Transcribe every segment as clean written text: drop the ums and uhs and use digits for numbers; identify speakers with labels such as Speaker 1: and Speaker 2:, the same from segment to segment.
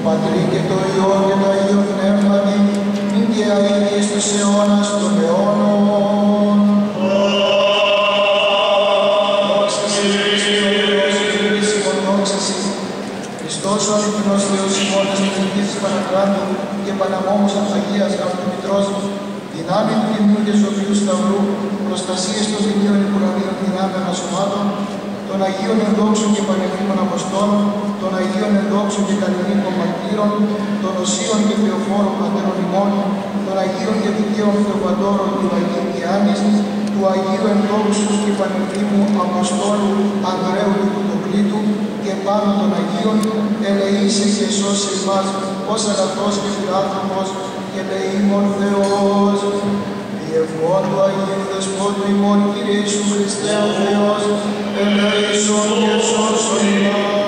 Speaker 1: Πατρί και το Υιό και το Αγίο Πνεύματι, νυν και αεί εις τους αιώνας των αιώνων. Δόξα Συ Χριστέ ο Θεός, Κύριε ημών, δόξα Συ. Χριστός ο αληθινός Θεός ημών, της Μητρικής Πανακράτου και Παναμόμους Αγίας Αυτομητρός, δυνάμει του Τιμίου και Σοφίου Σταυρού, προστασίες των Τιμίων Υπουργείων δυνάμεων ασωμάτων, των Αγίων Ενδόξων και Πανελλήνων Αποστόλων, των Αγίων Ενδόξων και Κανονίκων Μαρτύρων, των Οσίων και Θεοφόρων Πατέρων ημών, των Αγίων και Δικαίων Θεοπαντώρων του Αγίου Ιάννης, του Αγίου Ενδόξου και Πανελλήνου Αποστόλου Ανδρέου του Κουτοκλήτου και πάνω των Αγίων, ελεήσε και σώσε εμάς, ως αγαθός και φιλάνθρωπος και ελεήμων Θεός. Διευχών του Αγίου Δεσπότου ημών, Κύριε Ιησού Χριστέ ο Θεός, ελέησον και σώσον ημάς.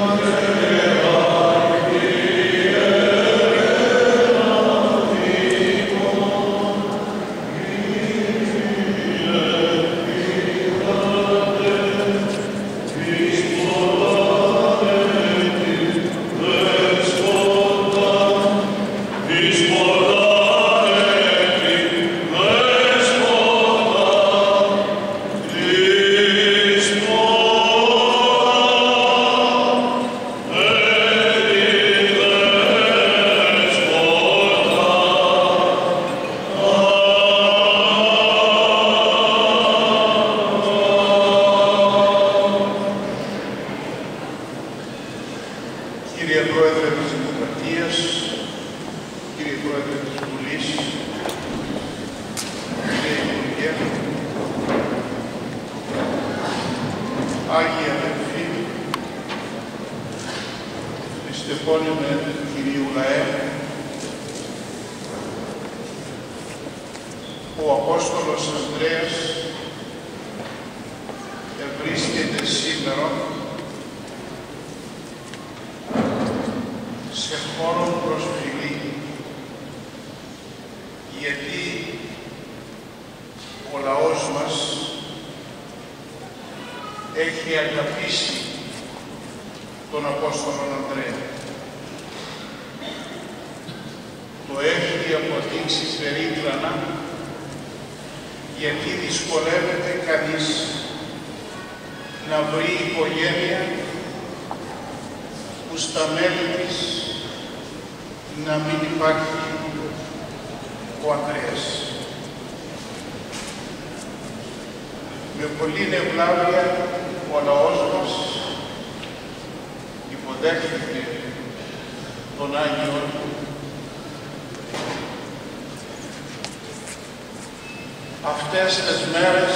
Speaker 2: Αυτές τις μέρες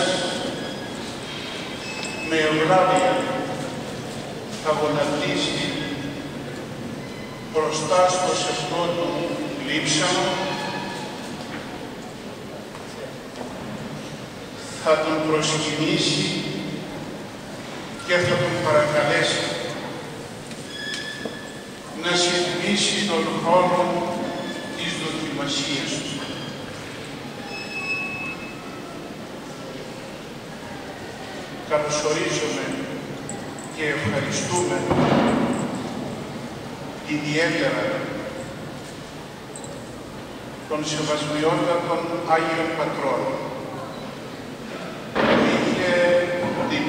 Speaker 2: με ευλάβεια θα γονατίσει μπροστά στο σεπτό του λείψανο, θα τον προσκυνήσει και θα τον παρακαλέσει να συντηρήσει τον χρόνο της δοκιμασίας του. Καλωσορίζουμε και ευχαριστούμε ιδιαίτερα τον σεβασμιότατον Άγιον Πατρόν που είχε την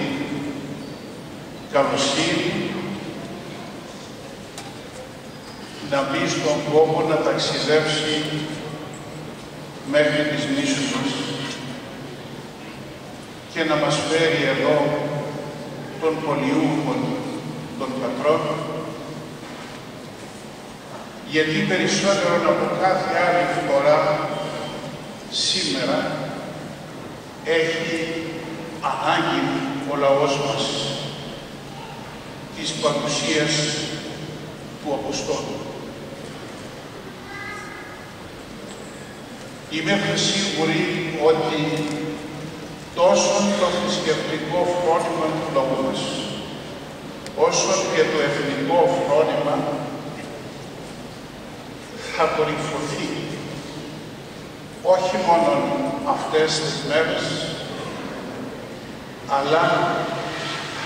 Speaker 2: καλοσύνη να μπει στον κόπο να ταξιδέψει μέχρι τις νήσους μας και να μας φέρει εδώ τον πολιούχον των πατρών, γιατί περισσότερο από κάθε άλλη φορά σήμερα έχει ανάγκη ο λαός μας της παρουσίας του Αποστόλου. Είμαι σίγουρη ότι τόσο το θρησκευτικό φρόνημα του λαού μας, όσο και το εθνικό φρόνημα θα κορυφωθεί όχι μόνο αυτές τις μέρες, αλλά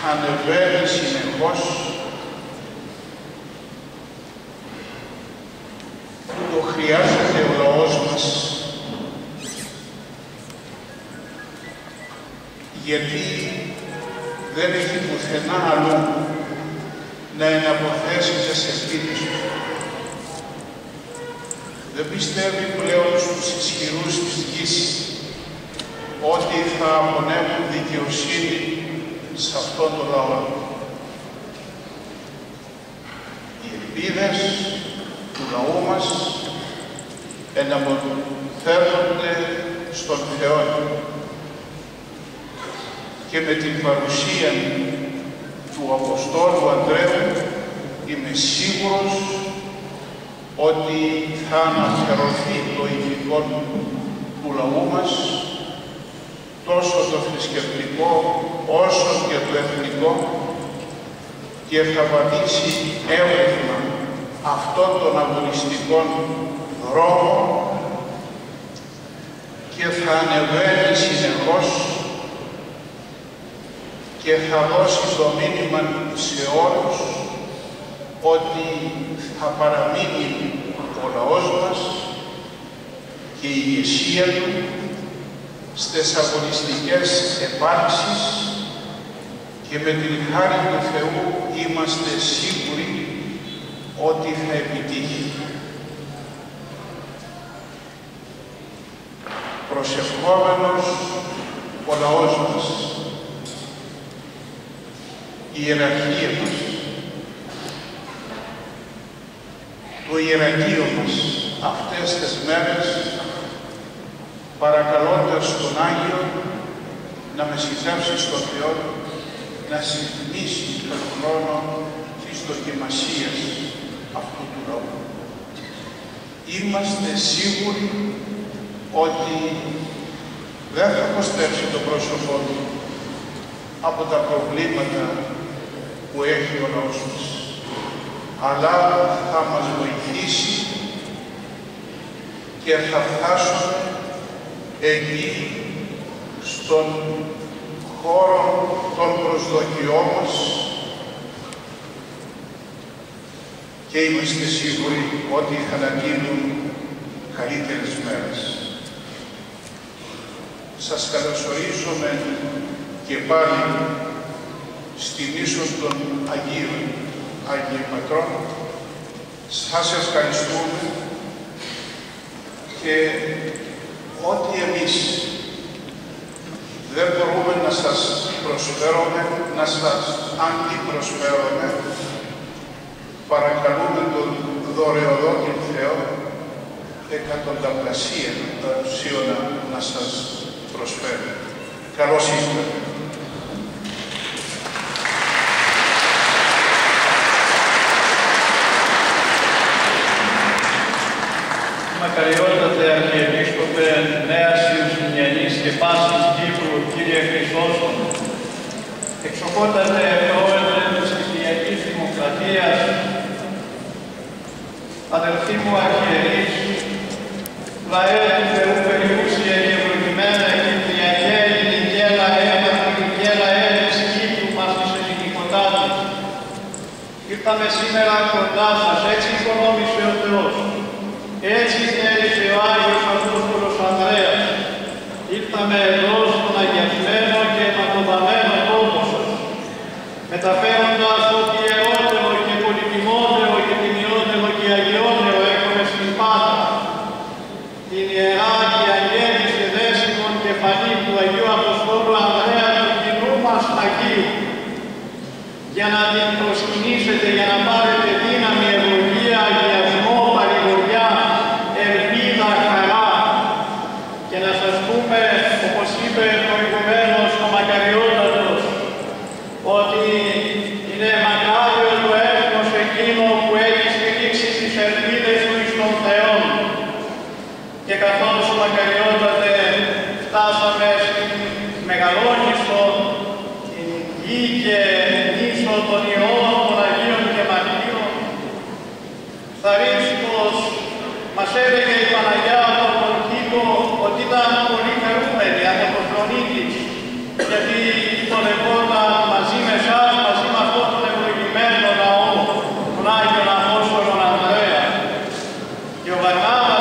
Speaker 2: θα ανεβαίνει συνεχώς χρειάζεται ο λαός μας, γιατί δεν έχει πουθενά αλλού να εναποθέσει τις ευθύνες του. Δεν πιστεύει πλέον στους ισχυρούς της γης ότι θα απονέμουν δικαιοσύνη σε αυτόν τον λαό. Οι ελπίδες του λαού μας εναποθέρνονται στον Θεό και με την παρουσία του Αποστόλου Ανδρέου είμαι σίγουρος ότι θα αναφερθεί το ηθικό του λαού μας, τόσο το θρησκευτικό όσο και το εθνικό, και θα βαδίσει εύρυθμα αυτόν τον αγωνιστικό δρόμο και θα ανεβαίνει συνεχώς και θα δώσει το μήνυμα σε όλους ότι θα παραμείνει ο λαός μας και η ηγεσία του στις αγωνιστικές επάρξεις, και με την χάρη του Θεού είμαστε σίγουροι ότι θα επιτύχει. Προσευχόμενος ο λαός μας, η ιεραρχία μας, το ιεραρχείο μας αυτές τις μέρες, παρακαλώντας τον Άγιο να με συντάξει στον Θεό να συντιμήσει τον χρόνο της δοκιμασίας αυτού του λαού. Είμαστε σίγουροι ότι δεν θα κοστέψει το πρόσωπό του από τα προβλήματα που έχει ο λαός μας, αλλά θα μας βοηθήσει και θα φτάσουμε εκεί στον χώρο των προσδοκιών μας και είμαστε σίγουροι ότι θα αναγίνουν καλύτερες μέρες. Σας καλωσορίζουμε και πάλι στην ίσως των Αγίων Πατρών. Σας ευχαριστούμε και ό,τι εμείς δεν μπορούμε να σας προσφέρουμε, να σας αντιπροσφέρουμε, παρακαλούμε τον δωρεοδότη Θεό εκατονταπλασία ουσίωνα να σας προσφέρει. Καλώς ήρθατε.
Speaker 3: Μακαριότατε Αρχιεπίσκοπε Νέας Ιουσουνιανής και Πάσης Κύπρου, Κύριε Χρυσόστομ, εξοχότατε Πρόεδρε της Χριστιανικής Δημοκρατίας, αδελφοί μου αρχιερείς, λαέ του Θεού περιούσια και ευλογημένα Κυπριακέ, ελληνικέ λαέ, πατριδικέ λαέ της Κύπρου μας της ελληνικοτάτης. Ήρθαμε σήμερα κοντά σας, έτσι οικονόμησε ο Θεός. Έτσι θέλησε ο Άγιος Απόστολος Ανδρέας. Ήρθαμε εδώ στον αγιασμένο και αιματοβαμμένο τόπο σας, μεταφέροντας ότι ιερότερο και πολυτιμότερο και τιμιότερο και αγιότερο έχουμε στην Πάτρα, την Ιερά και αγέννηση δέσιμον κεφαλή του Αγίου Αποστόλου Ανδρέα του κοινού μας Αγίου, για να την προσκυνήσετε, για να πάρετε δύναμη, ευλογία, αγιασμό, παρηγοριά, ελπίδα, χαρά, και να σας πούμε, όπως είπε προηγουμένως ο Μακαριότατος, ότι είναι μακάριος το έθνος εκείνο που έχει στηρίξει τις ελπίδες του εις τον Θεό. Και καθώς ο Μακαριότατε φτάσαμε στην Μεγαλόνιστο, την γη και νήσο των ιών των Αγίων και Μαρτύρων, θαρρύστος μας έλεγε η Παναγιά από τον Κήτο ότι ήταν πολύ χαρούμενη από τον φρονί της, γιατί τολευόταν μαζί με εσάς, μαζί με αυτόν τον ευλογημένο λαό, τον Άγιον Απόστολον Ανδρέα. Και ο Βαρνάβας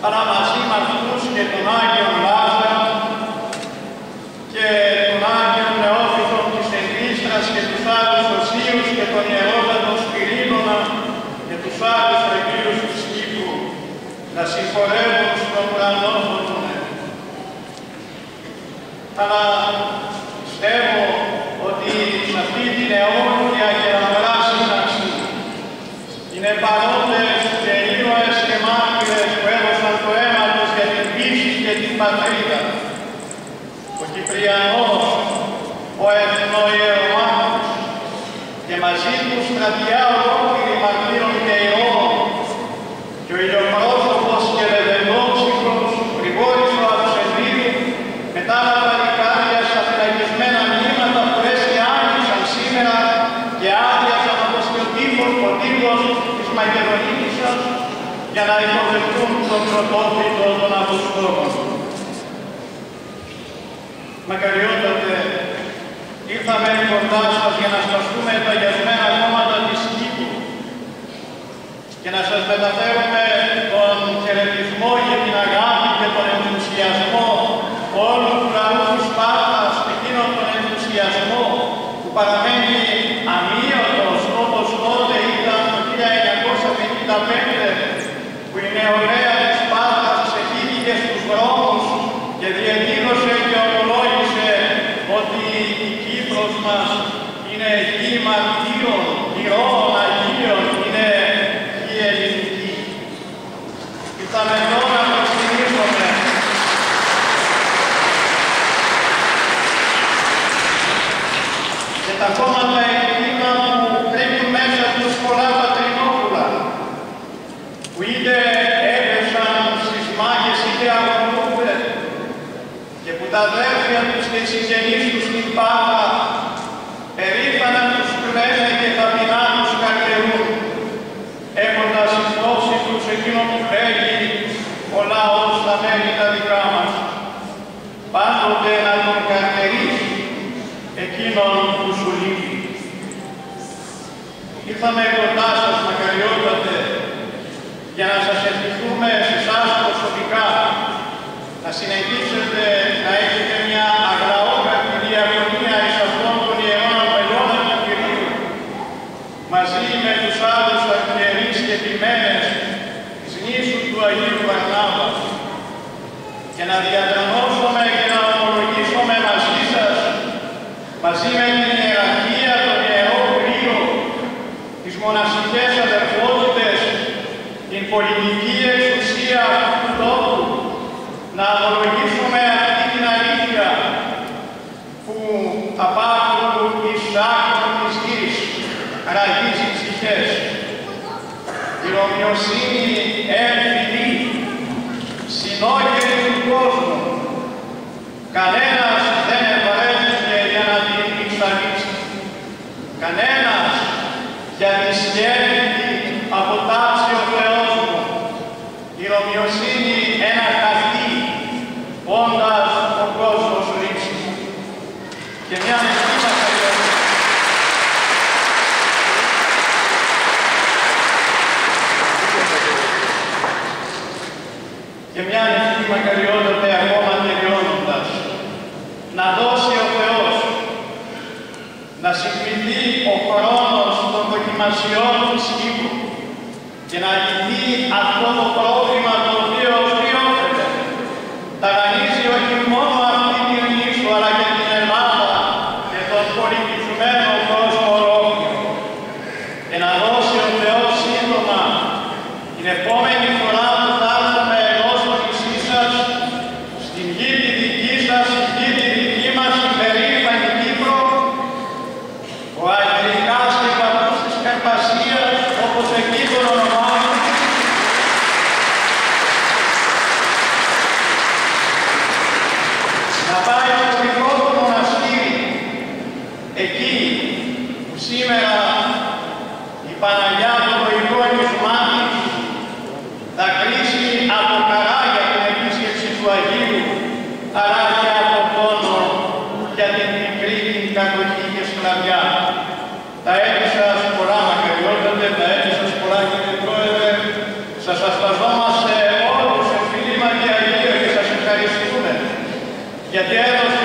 Speaker 3: αλλά μαζί με αυτούς και τον Άγιον Λάζαρο και τον Άγιον Νεόφυτον της Ελίστρας και τους άλλους Οσίους και τον Ιερότατο Σπυρίδωνα και τους άλλους Αγίους της Κύπρου να συγχωρεύουν στον ουρανό φωτούνε. Αλλά πιστεύω ότι σε αυτή την αιώνια και λαμπρά σύναξη είναι παρόντες και ήρωες και μάρτυρες που έδωσαν το αίμα τους για την πίστη και την πατρίδα. Ο Κυπριανός, ο εθνοϊερομάχος και μαζί του στρατιά ολόκληρη μαρτύρων και ηρώων και ο ηλιοπρόσωπος και λεβεντόψυχρος Γρηγόρης ο Αυσεντίου με τα άλλα παλικάρια στα φυλακισμένα μνήματα που έσαι άνοιξαν σήμερα και άδειασαν όπως και ο τύπος Ποντήλος της Μακεδονίνισσας για να υποδεχτούν τον πρωτόφυτο των Αποστόλων. Μακαριότατε, ήρθαμε κοντά σας για να σπαστούμε τα αγιασμένα κόμματα της Κύπρου και να σας μεταφέρουμε τον χαιρετισμό και την αγάπη και τον ενθουσιασμό όλου του λαού της Σπάρτας, εκείνον τον ενθουσιασμό που παραμένει αμύωτος όπως τότε ήταν το 1955 που η νεολαία της Σπάρτας ξεχύθηκε στους δρόμους και διεκδήλωσε και ομολόγησε ότι η Κύπρος μας είναι γη μαρτύρων, ηρώων Αγίων, είναι γη ελληνική. Ήρθαμε εδώ να προσκυνήσουμε και τα κόμματα εκείνα που κρύβουν μέσα τους πολλά πατρινόπουλα, που είτε έπεσαν στις μάχες είτε αγωνούνται και που τα αδέρφια τους και οι συγγενείς τους στην Πάτρα περήφανα τους κλαίνε και ταπεινά τους καρτερούν, έχοντας υπόψη τους εκείνο που λέγει ο λαός στα μέρη τα δικά μας, πάντοτε να τον καρτερείς εκείνον που σου λείπει. Ήρθαμε κοντά σας, μακαριότατε, για να σας ευχηθούμε σε εσάς προσωπικά να συνεχίσετε να έχετε μια αγραόγραφη διακονία εις αυτών των ιερών απελώνων του Κυρίου, μαζί με τους άλλους αρχιερείς και επιμένες της νήσου του Αγίου Βαρνάβα, και να διατρανώσουμε και να ομολογήσουμε μαζί σας, μαζί με την ιεραρχία, τον Ιερό Κρύο, τις μοναστικές αδερφότητες, την πολιτική εξουσία του τόπου, να ομολογήσουμε αυτή την αλήθεια που απ' εις άκρων της γης ραγίζει ψυχές. Η ομοιοσύνη εμφυλή, συνόγερη του κόσμου, κανένας δεν ευαρέθηκε για να την εξαλείψει. Κανένας για τη σκέπτη αποτάξει ο Θεός μου. Η ομοιοσύνη ένα χαρτί, όντας ο κόσμος ρίξει. Και μια ευχή μακαριότατε ακόμα τελειώνοντας. Να δώσει ο Θεός να συγκριθεί ο χρόνος των δοκιμασιών της Κύπρου και να λυθεί αυτό το πρόβλημα το οποίο οφείλεται. Ταρανίζει όχι μόνο αυτή την νήσο, αλλά και την Ελλάδα και τον πολιτισμένο κόσμο ολόκληρο. Και να δώσει ο Θεός σύντομα την επόμενη φορά που θα έρθουμε εδώ στο νησί σας, στην γη τη δική σας, στην γη τη δική μας, την περήφανη Κύπρο, ο Αγγλικάς και παππούς της Καρπασίας, όπως εκεί τον ονομάζουν, να πάει στο δικό του μοναστήρι, εκεί που σήμερα η Παναγιά των Βοηγόνιους Μάτης θα κλείσει από καράγια την επίσκεψη του Αγίου, αλλά και από πόνο για την μικρή την κατοχή και σκλαβιά. Τα έτη σας πολλά, μακαριότατε, τα έτη σας πολλά, κύριε Πρόεδρε, σας ασπαζόμαστε όλους για τέλος